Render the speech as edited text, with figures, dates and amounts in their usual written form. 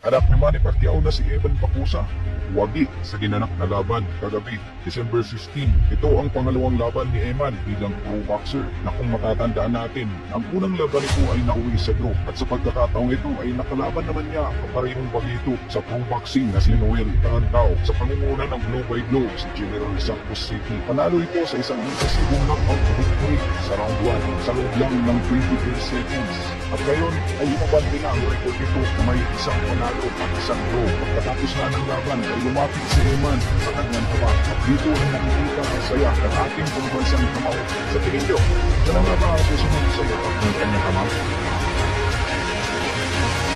Anak ni Manny Pacquiao na si Evan Bakusa, wagi sa ginanap na laban kagabi, December 16. Ito ang pangalawang laban ni Eman bilang pro boxer na kung matatandaan natin, ang unang laban nito ay nauwi sa draw at sa pagkakataong ito ay nakalaban naman niya kaparehong bagito sa pro boxing na si Noel Tarantao sa pangunguna ng blow by blow si General Santos City. Panalo ito sa isang impresibong knockout victory sa round 1 sa loob lang ng 23 seconds. At ngayon ay lumabante na ang record nito na may isang panalo at isang draw. Pagkatapos na ng laban ay lumapit si Eman sa kanyang haba. At dito ay nakikita ang saya ng ating pambansang kamao. Sa tingin nyo, saan nga ba ang susunod sa iyo ng kanyang kamao?